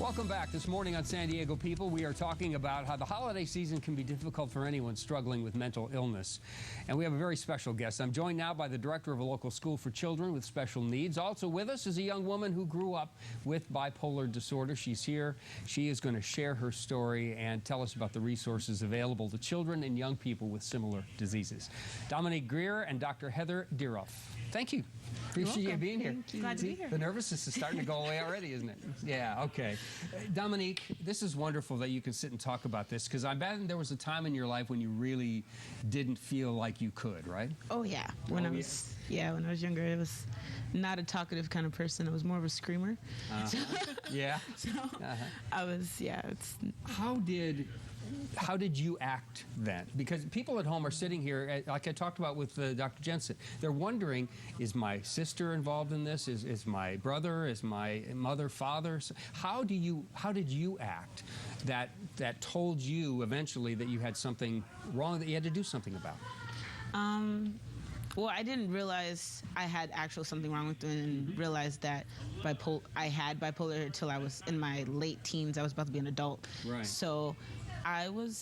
Welcome back. This morning on San Diego People, we are talking about how the holiday season can be difficult for anyone struggling with mental illness. And we have a very special guest. I'm joined now by the director of a local school for children with special needs. Also with us is a young woman who grew up with bipolar disorder. She's here. She is going to share her story and tell us about the resources available to children and young people with similar diseases. Dominique Greer and Dr. Heather Diroff. Thank you. Appreciate you being here. Glad to be here. The nervousness is starting to go away already, isn't it? Yeah, okay. Dominique, this is wonderful that you can sit and talk about this, because I bet there was a time in your life when you really didn't feel like you could, right? Oh, yeah. When I was younger, I was not a talkative kind of person. I was more of a screamer. Yeah. So I was, it's... How did you act then? Because people at home are sitting here, like I talked about with Dr. Jensen, they're wondering, is my sister involved in this? Is my brother? Is my mother, father? How did you act that told you eventually that you had something wrong that you had to do something about? Well, I didn't realize I had actual something wrong with me, and realized that I had bipolar until I was in my late teens. I was about to be an adult. Right. So I would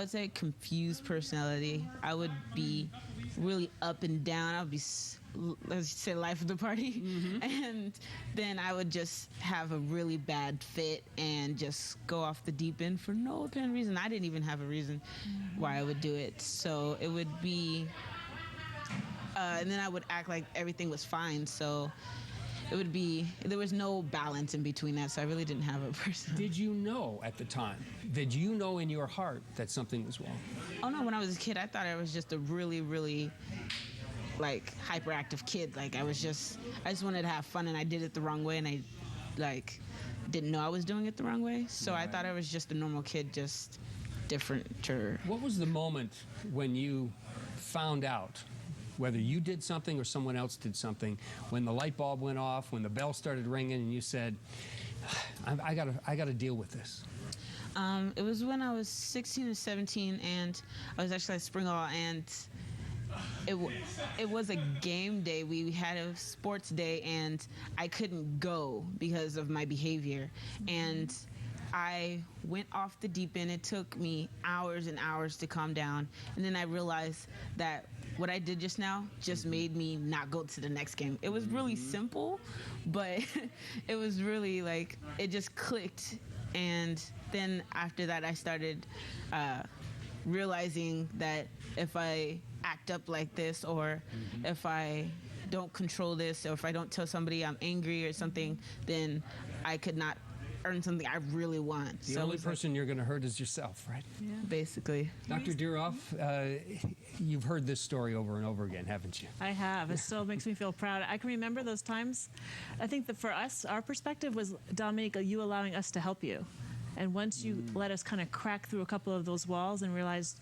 say confused personality. I would be really up and down. I would be, let's say, life of the party. And then I would just have a really bad fit and just go off the deep end for no apparent reason. I didn't even have a reason why I would do it. So it would be... and then I would act like everything was fine, so it would be, there was no balance in between that, so I really didn't have a person. Did you know at the time, did you know in your heart that something was wrong? Oh no, when I was a kid, I thought I was just a really, really, like, hyperactive kid. Like, I just wanted to have fun, and I did it the wrong way, and I, like, didn't know I was doing it the wrong way, so I thought I was just a normal kid, just different. What was the moment when you found out, whether you did something or someone else did something, when the light bulb went off, when the bell started ringing, and you said, I gotta deal with this? It was when I was 16 or 17, and I was actually at Springall, and it was a game day. We had a sports day, and I couldn't go because of my behavior. And I went off the deep end. It took me hours and hours to calm down. And then I realized that what I did just now just made me not go to the next game. It was really simple, but it was really like, it just clicked. And then after that, I started realizing that if I act up like this, or if I don't control this, or if I don't tell somebody I'm angry or something, then I could not earn something I really want. The only person you're going to hurt is yourself, right? Yeah. Basically. Dr. Diroff, you've heard this story over and over again, haven't you? I have. It still makes me feel proud. I can remember those times. I think that for us, our perspective was, Dominique, you allowing us to help you. And once you let us kind of crack through a couple of those walls and realized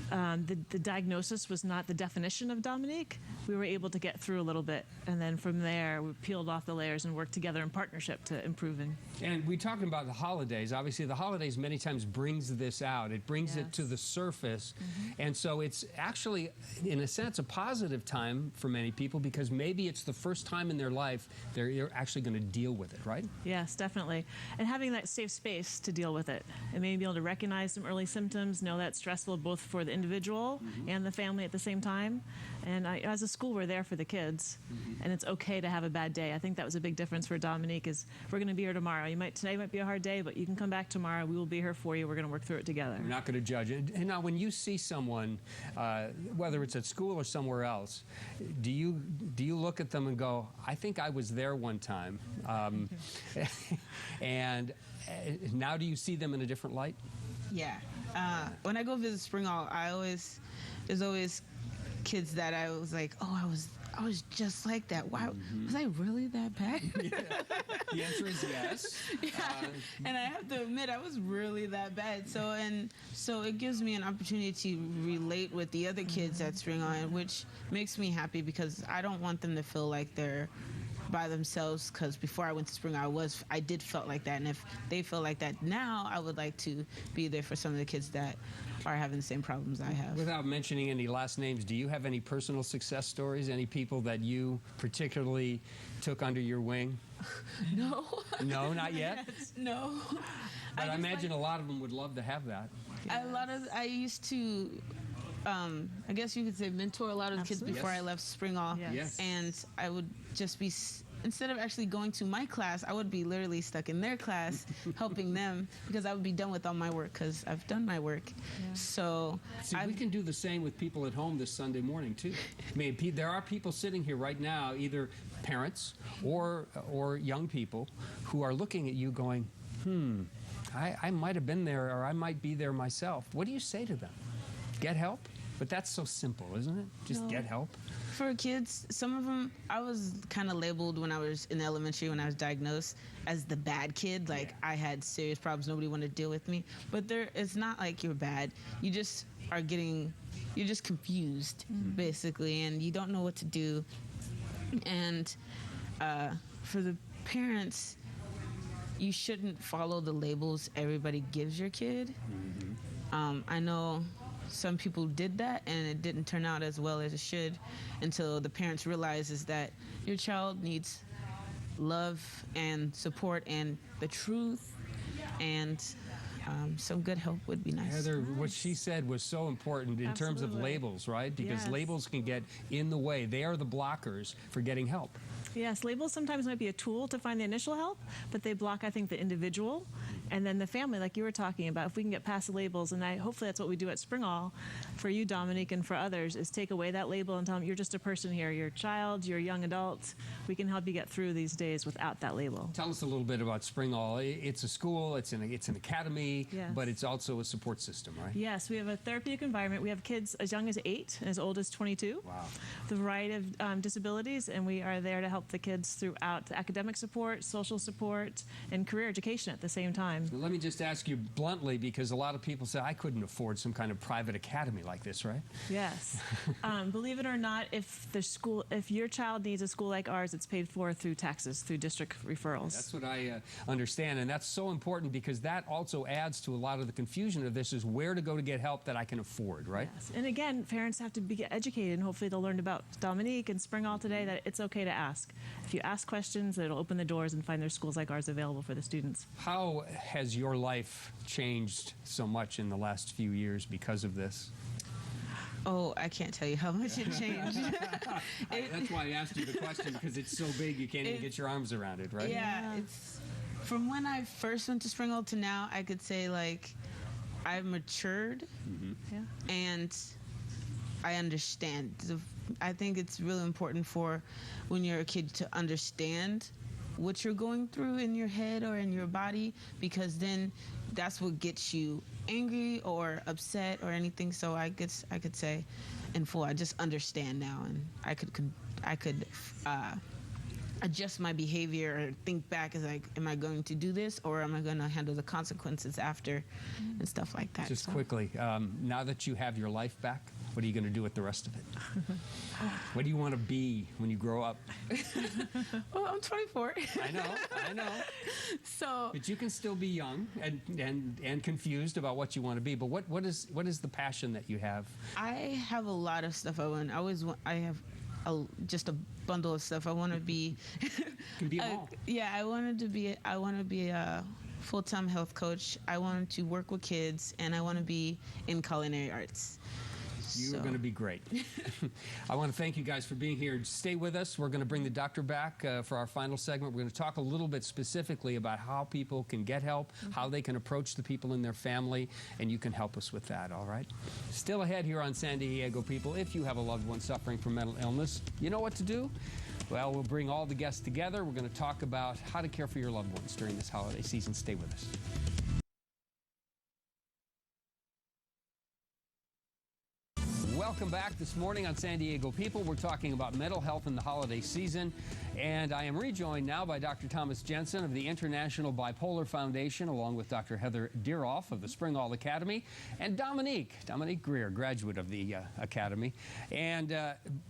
the diagnosis was not the definition of Dominique, we were able to get through a little bit. And then from there, we peeled off the layers and worked together in partnership to improve. And we're talking about the holidays. Obviously, the holidays many times brings this out. It brings it to the surface. And so it's actually, in a sense, a positive time for many people, because maybe it's the first time in their life they're actually going to deal with it, right? Yes, definitely. And having that safe space to deal with it. And maybe be able to recognize some early symptoms, know that's stressful both for the individual and the family at the same time. And as a school, we're there for the kids. And it's okay to have a bad day. I think that was a big difference for Dominique, is we're going to be here tomorrow. Today might be a hard day, but you can come back tomorrow. We will be here for you. We're going to work through it together. We're not going to judge it. And now, when you see someone, whether it's at school or somewhere else, do you look at them and go, I think I was there one time? And now do you see them in a different light? Yeah. When I go visit Springall, there's always kids that I was like, oh, I was just like that. Why was I really that bad? The answer is yes. And I have to admit, I was really that bad. So it gives me an opportunity to relate with the other kids at Springall, which makes me happy, because I don't want them to feel like they're by themselves, because before I went to Springall, I did felt like that, and if they feel like that now, I would like to be there for some of the kids that are having the same problems I have. Without mentioning any last names, do you have any personal success stories? Any people that you particularly took under your wing? No. No, not yet? No. But I imagine a lot of them would love to have that. I used to, I guess you could say, mentor a lot of the kids before I left Springall. Yes. And I would just be, instead of actually going to my class, I would be literally stuck in their class helping them, because I would be done with all my work because I've done my work. Yeah. So see, we can do the same with people at home this Sunday morning too. I mean, there are people sitting here right now, either parents or young people, who are looking at you going, I might have been there, or I might be there myself. What do you say to them? Get help? But that's so simple, isn't it? Just get help. For kids, some of them, I was kind of labeled when I was in elementary, when I was diagnosed, as the bad kid. Like, I had serious problems. Nobody wanted to deal with me. But it's not like you're bad. You just you're just confused, basically, and you don't know what to do. And for the parents, you shouldn't follow the labels everybody gives your kid. I know some people did that, and it didn't turn out as well as it should, until the parents realizes that your child needs love and support and the truth, and some good help would be nice. Heather, what she said was so important in terms of labels, right? Because labels can get in the way. They are the blockers for getting help. Yes, labels sometimes might be a tool to find the initial help, but they block, I think, the individual and then the family, like you were talking about. If we can get past the labels, and hopefully that's what we do at Springall for you, Dominique, and for others, is take away that label and tell them you're just a person here. You're a child, you're a young adult. We can help you get through these days without that label. Tell us a little bit about Springall. It's a school, it's an academy, but it's also a support system, right? Yes, we have a therapeutic environment. We have kids as young as 8 and as old as 22. Wow. The variety of disabilities, and we are there to help the kids throughout academic support, social support, and career education at the same time. So let me just ask you bluntly, because a lot of people say, I couldn't afford some kind of private academy like this, right? Yes. Believe it or not, if your child needs a school like ours, it's paid for through taxes, through district referrals. That's what I understand, and that's so important, because that also adds to a lot of the confusion of this, is where to go to get help that I can afford, right? Yes. And again, parents have to be educated, and hopefully they'll learn about Dominique and Springall today, that it's okay to ask. If you ask questions, it'll open the doors and find there's schools like ours available for the students. How has your life changed so much in the last few years because of this? Oh, I can't tell you how much it changed. That's why I asked you the question, because it's so big you can't even get your arms around it, right? Yeah, it's from when I first went to Springall to now, I could say, like, I've matured, and I understand. I think it's really important for when you're a kid to understand what you're going through in your head or in your body, because then that's what gets you angry or upset or anything. So I could say in full, I just understand now, and I could adjust my behavior or think back as like, am I going to do this, or am I going to handle the consequences after, and stuff like that. Just quickly, now that you have your life back, what are you going to do with the rest of it? What do you want to be when you grow up? Well, I'm 24. I know. So, but you can still be young and confused about what you want to be. But what is the passion that you have? I have a lot of stuff I want. I have just a bundle of stuff. I want to be. Can be all. Yeah, I want to be a full-time health coach. I want to work with kids, and I want to be in culinary arts. You're going to be great. I want to thank you guys for being here. Stay with us. We're going to bring the doctor back for our final segment. We're going to talk a little bit specifically about how people can get help, how they can approach the people in their family, and you can help us with that, all right? Still ahead here on San Diego People, if you have a loved one suffering from mental illness, you know what to do? Well, we'll bring all the guests together. We're going to talk about how to care for your loved ones during this holiday season. Stay with us. Welcome back this morning on San Diego People. We're talking about mental health in the holiday season. And I am rejoined now by Dr. Thomas Jensen of the International Bipolar Foundation, along with Dr. Heather Deeroff of the Springall Academy, and Dominique Greer, graduate of the Academy. And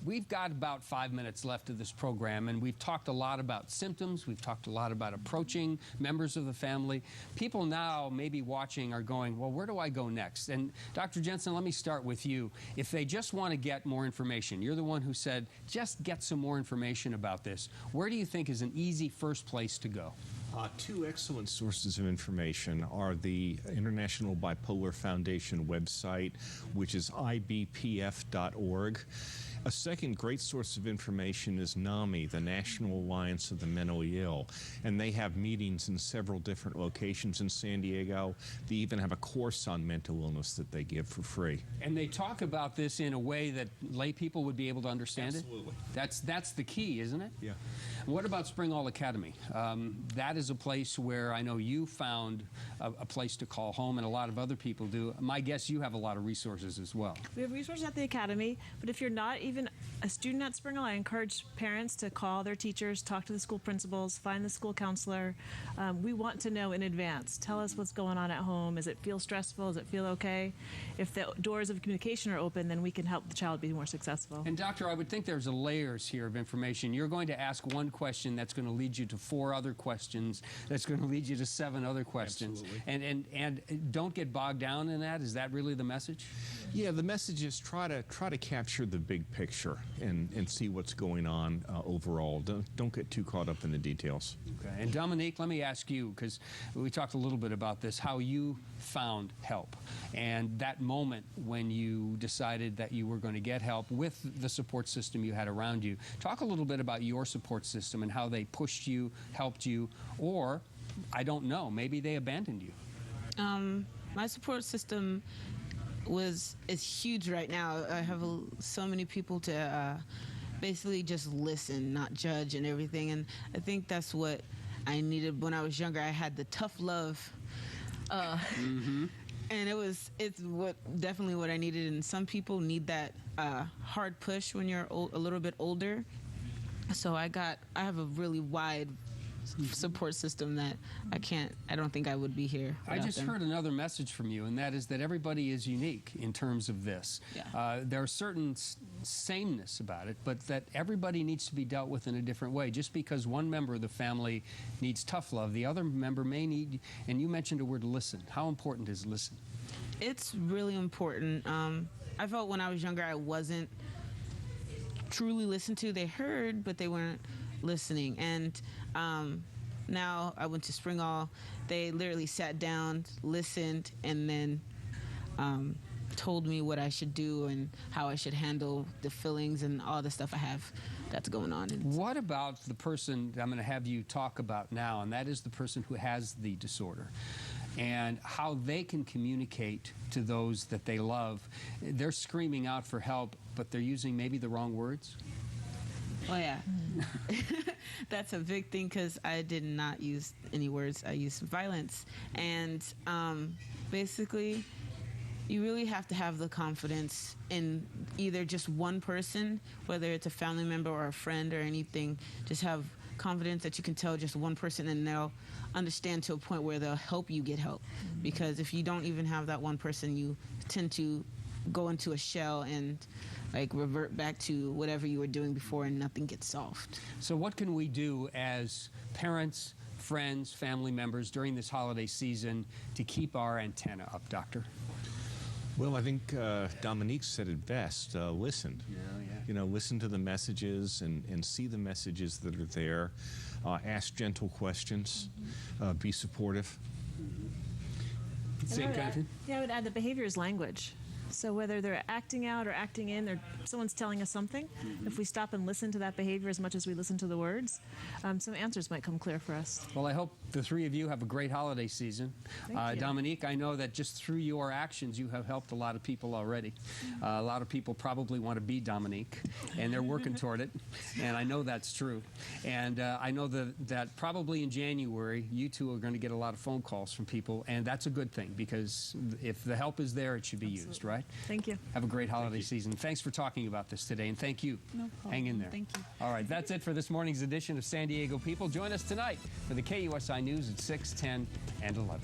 we've got about 5 minutes left of this program, and we've talked a lot about symptoms. We've talked a lot about approaching members of the family. People now maybe watching are going, well, where do I go next? And Dr. Jensen, let me start with you. If they just want to get more information, you're the one who said, just get some more information about this. Where do you think is an easy first place to go? Two excellent sources of information are the International Bipolar Foundation website, which is ibpf.org. A second great source of information is NAMI, the National Alliance of the Mentally Ill, and they have meetings in several different locations in San Diego. They even have a course on mental illness that they give for free. And they talk about this in a way that lay people would be able to understand Absolutely. it? That's the key, isn't it? Yeah. What about Springall Academy? That is a place where I know you found a place to call home, and a lot of other people do. My guess you have a lot of resources as well. We have resources at the Academy, but if you're not even a student at Springall, I encourage parents to call their teachers, talk to the school principals, find the school counselor. We want to know in advance. Tell us what's going on at home. Does it feel stressful? Does it feel okay? If the doors of communication are open, then we can help the child be more successful. And doctor, I would think there's layers here of information. You're going to ask one question that's going to lead you to 4 other questions, that's going to lead you to 7 other questions. Absolutely. And don't get bogged down in that. Is that really the message? Yeah, the message is try to capture the big picture and see what's going on overall. Don't get too caught up in the details. Okay. And Dominique, let me ask you, because we talked a little bit about this, how you found help and that moment when you decided that you were going to get help with the support system you had around you. Talk a little bit about your support system and how they pushed you, helped you, or, I don't know, maybe they abandoned you. My support system is huge right now. I have so many people to basically just listen, not judge and everything. And I think that's what I needed when I was younger. I had the tough love. And it's definitely what I needed. And some people need that hard push when you're a little bit older. So I have a really wide support system that I don't think I would be here without I just them. heard another message from you, and that is that everybody is unique in terms of this. Yeah. There are certain sameness about it, but that everybody needs to be dealt with in a different way. Just because one member of the family needs tough love, the other member may need, and you mentioned the word listen. How important is listen? It's really important. I felt when I was younger I wasn't truly listened to. They heard, but they weren't listening. And now I went to Springall. They literally sat down, listened, and then told me what I should do and how I should handle the feelings and all the stuff I have that's going on. What about the person I'm going to have you talk about now, and that is the person who has the disorder, and how they can communicate to those that they love? They're screaming out for help, but they're using maybe the wrong words? Oh, yeah. That's a big thing because I did not use any words. I used violence. And basically, you really have to have the confidence in either just one person, whether it's a family member or a friend or anything. Just have confidence that you can tell just one person and they'll understand to a point where they'll help you get help. Because if you don't even have that one person, you tend to go into a shell and revert back to whatever you were doing before and nothing gets solved. So what can we do as parents, friends, family members during this holiday season to keep our antenna up, Doctor? Well, I think Dominique said it best. Listen. Yeah. Listen to the messages and see the messages that are there. Ask gentle questions. Be supportive. Same kind of thing? Yeah, I would add the behavior is language. So whether they're acting out or acting in, someone's telling us something, if we stop and listen to that behavior as much as we listen to the words, some answers might come clear for us. Well, I hope the 3 of you have a great holiday season. Thank you. Dominique, I know that just through your actions, you have helped a lot of people already. A lot of people probably want to be Dominique, and they're working toward it, and I know that's true. And I know that probably in January, you two are going to get a lot of phone calls from people, and that's a good thing, because if the help is there, it should be used, right? right. Thank you. Have a great holiday season. Thanks for talking about this today, and thank you. No problem. Hang in there. Thank you. All right, that's it for this morning's edition of San Diego People. Join us tonight for the KUSI News at 6, 10, and 11.